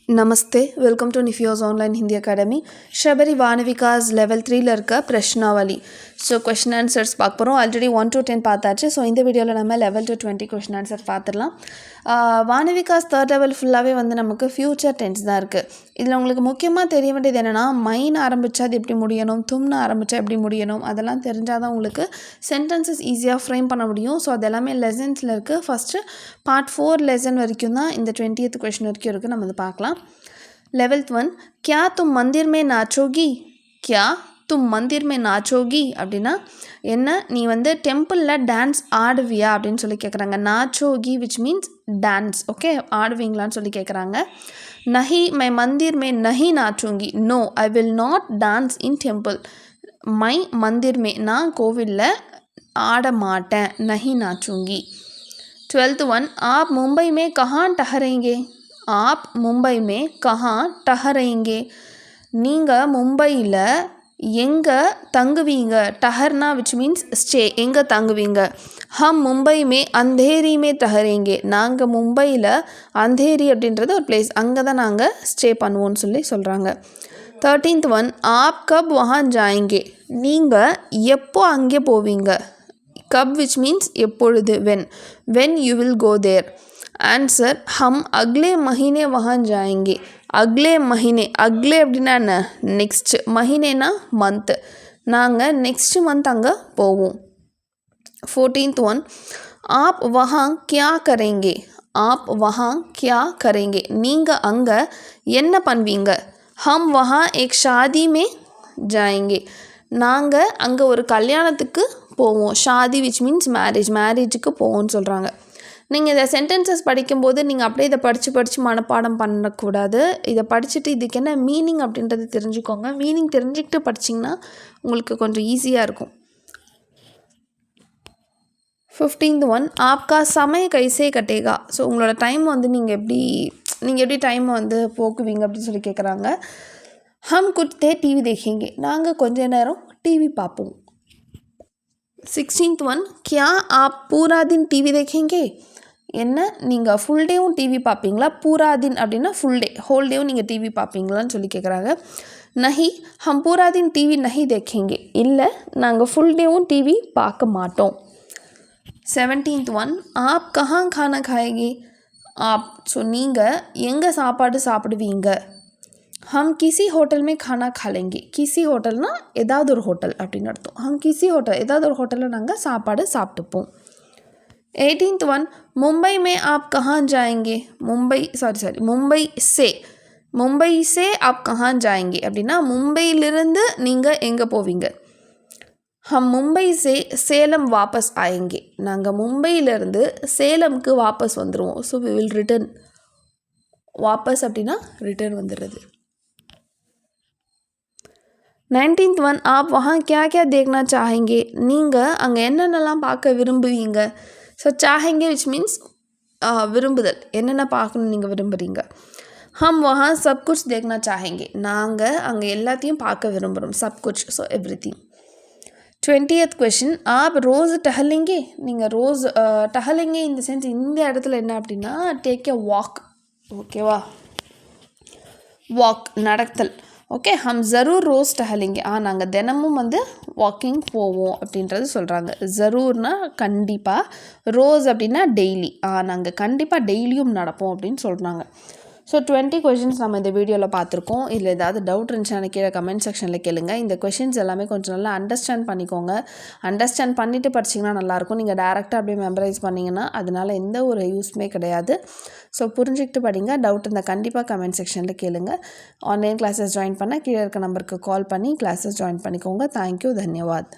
नमस्ते, welcome to निफियोज online Hindi academy. Shabari वानविकास लेवल 3 இருக்க பிரஷ்னாவளி. ஸோ கொஷின் ஆன்சர்ஸ் பார்க்க போகிறோம். ஆல்ரெடி 1 to 10 பார்த்தாச்சு. ஸோ இந்த வீடியோவில் நம்ம லெவல் to 20 கொஷின் ஆன்சர் பார்த்துடலாம். வானவிகாஸ் தேர்ட் லெவல் ஃபுல்லாகவே வந்து நமக்கு ஃப்யூச்சர் டென்ஸ் தான் இருக்குது. இதில் உங்களுக்கு முக்கியமாக தெரிய வேண்டியது என்னென்னா, மைன் ஆரம்பித்தா அது எப்படி முடியணும், தும்னு ஆரம்பித்தா எப்படி முடியணும், அதெல்லாம் தெரிஞ்சால் தான் உங்களுக்கு சென்டென்சஸ் ஈஸியாக ஃப்ரேம் பண்ண முடியும். ஸோ அது எல்லாமே லெசன்ஸில் இருக்குது. ஃபஸ்ட்டு பார்ட் 4 லெசன் வரைக்கும் தான் இந்த 20th கொஷின் வரைக்கும் இருக்குது. நம்ம வந்து பார்க்கலாம். लेवल 1 क्या तुम मंदिर में नाचोगी, क्या तुम मंदिर में नाचोगी அப்படின்னா என்ன, நீ வந்து டெம்பிளில் டான்ஸ் ஆடுவியா அப்படின்னு சொல்லி கேட்குறாங்க. நாச்சோகி விச் மீன்ஸ் டான்ஸ். ஓகே, ஆடுவீங்களான்னு சொல்லி கேட்குறாங்க. நஹி மை மந்திர் மே நஹி நாச்சோங்கி, no I will not dance in temple. மை மந்திர் மே, நான் கோவிலில் ஆட மாட்டேன், நஹி நாச்சோங்கி. 12th one आप मुंबई में कहाँ ठहरेंगे, आप मुंबई में कहाँ ठहरेंगे. நீங்கள் மும்பையில் எங்கே தங்குவீங்க. டஹர்னா விச் மீன்ஸ் ஸ்டே, எங்கே தங்குவீங்க. ஹம் மும்பை மே அந்தேரி மே டஹரேங்கே, நாங்கள் மும்பையில் அந்தேரி அப்படின்றது ஒரு பிளேஸ், அங்கே தான் நாங்கள் ஸ்டே பண்ணுவோன்னு சொல்லி சொல்கிறாங்க. 13th one ஆப் கப் வஹான் ஜாயேங்கே, நீங்கள் எப்போ அங்கே போவீங்க. கப் விச் மீன்ஸ் எப்பொழுது, when you will go there. Answer ஹம் அக்லே மஹீனே வஹான் ஜாயேங்கே. அக்லே மஹீனே, அக்லே அப்படின்னா என்ன, நெக்ஸ்ட், மஹீனேனா மந்த், நாங்கள் நெக்ஸ்ட் மந்த் அங்கே போவோம். 14th one ஆப் வஹான் கியா கரேங்கே, ஆப் வஹான் கியா கரேங்கே, நீங்கள் அங்கே என்ன பண்ணுவீங்க. ஹம் வஹான் ஏக் ஷாதி மே ஜாயேங்கே, நாங்கள் அங்கே ஒரு கல்யாணத்துக்கு போவோம். ஷாதி விச் மீன்ஸ் மேரேஜ், மேரேஜுக்கு போவோம்னு சொல்கிறாங்க. நீங்கள் இதை சென்டென்சஸ் படிக்கும்போது நீங்கள் அப்படியே இதை படித்து மனப்பாடம் பண்ணக்கூடாது. இதை படிச்சுட்டு இதுக்கு என்ன மீனிங் அப்படின்றது தெரிஞ்சுக்கோங்க. மீனிங் தெரிஞ்சுக்கிட்டு படிச்சிங்கன்னா உங்களுக்கு கொஞ்சம் ஈஸியாக இருக்கும். 15th one ஆப்கா சமய கைசே கட்டேகா. ஸோ உங்களோட டைம் வந்து நீங்கள் எப்படி டைமை வந்து போக்குவீங்க அப்படின்னு சொல்லி கேட்குறாங்க. ஹம் குச் தேர் டிவி தேखेंगे, நாங்கள் கொஞ்ச நேரம் டிவி பார்ப்போம். 16th one क्या आप पूरा दिन टीवी देखेंगे. என்ன, நீங்கள் ஃபுல் டேவும் டிவி பார்ப்பீங்களா. பூரா தின் அப்படின்னா ஃபுல் டே, ஹோல் டேவும் நீங்கள் டிவி பார்ப்பீங்களான்னு சொல்லி கேட்குறாங்க. நஹி ஹம் பூரா தின் டிவி நஹி தேखेंगे, இல்லை நாங்கள் ஃபுல் டேவும் டிவி பார்க்க மாட்டோம். 17th one ஆப் கஹான் கானா காயேங்கே. ஆப், ஸோ நீங்கள் எங்கே சாப்பாடு சாப்பிடுவீங்க. ஹம் கிசி ஹோட்டல் மே கானா காலேங்கே. கிசி ஹோட்டல்னா ஏதாவது ஒரு ஹோட்டல் அப்படின்னு அர்த்தம். ஹம் கிசி ஹோட்டல், ஏதாவது ஒரு ஹோட்டலில் நாங்கள் சாப்பாடு சாப்பிட்டுப்போம். 18th one மும்பை மே ஆப் கஹான் ஜாயேங்கே. மும்பை சே ஆப் கஹான் ஜாயேங்கே அப்படின்னா மும்பையிலிருந்து நீங்கள் எங்கே போவீங்க. ஹம் மும்பை சே சேலம் வாபஸ் ஆயேங்கே, நாங்கள் மும்பையிலேருந்து சேலம்க்கு வாபஸ் வந்துடுவோம். So we will return. வாபஸ் அப்படின்னா ரிட்டர்ன் வந்துடுறது. 19th one आप वहाँ क्या क्या देखना चाहेंगे. நீங்கள் அங்கே என்னென்னலாம் பார்க்க விரும்புவீங்க. ஸோ चाहेंगे which means விரும்புதல், என்னென்ன பார்க்கணுன்னு நீங்கள் விரும்புகிறீங்க. हम वहाँ सब कुछ देखना चाहेंगे, நாங்கள் அங்கே எல்லாத்தையும் பார்க்க விரும்புகிறோம். सब कुछ, ஸோ everything. 20th question आप रोज़ टहलेंगे. நீங்கள் ரோஸ் டஹலேங்கே இந்த சென்ஸ் இந்த இடத்துல என்ன அப்படின்னா டேக் எ வாக். ஓகேவா, வாக் நடத்தல். ஓகே, ஹம் ஜரூர் ரோஸ் டஹலேங்கே, நாங்கள் தினமும் வந்து வாக்கிங் போவோம் அப்படின்றது சொல்கிறாங்க. ஜரூர்னா கண்டிப்பாக, ரோஸ் அப்படின்னா டெய்லி, நாங்கள் கண்டிப்பாக டெய்லியும் நடப்போம் அப்படின்னு சொல்கிறாங்க. ஸோ 20 கொஷின்ஸ் நம்ம இந்த வீடியோவில் பார்த்துருக்கோம். இதில் ஏதாவது டவுட் இருந்துச்சுன்னா கீழே கமெண்ட் செக்ஷனில் கேளுங்க. இந்த கொஷின்ஸ் எல்லாமே கொஞ்சம் நல்லா அண்டர்ஸ்டாண்ட் பண்ணிக்கோங்க. அண்டர்ஸ்டாண்ட் பண்ணிவிட்டு படிச்சிங்கன்னா நல்லாயிருக்கும். நீங்கள் டேரெக்டாக அப்படியே மெமரைஸ் பண்ணிங்கன்னா அதனால் எந்த ஒரு யூஸ்மே கிடையாது. ஸோ புரிஞ்சுக்கிட்டு படிங்க. டவுட் இருந்தால் கண்டிப்பாக கமெண்ட் செக்ஷனில் கேளுங்க. ஆன்லைன் கிளாஸஸ் ஜாயின் பண்ண கீழே இருக்க நம்பருக்கு கால் பண்ணி கிளாஸஸ் ஜாயின் பண்ணிக்கோங்க. தேங்க்யூ, தன்யவாத்.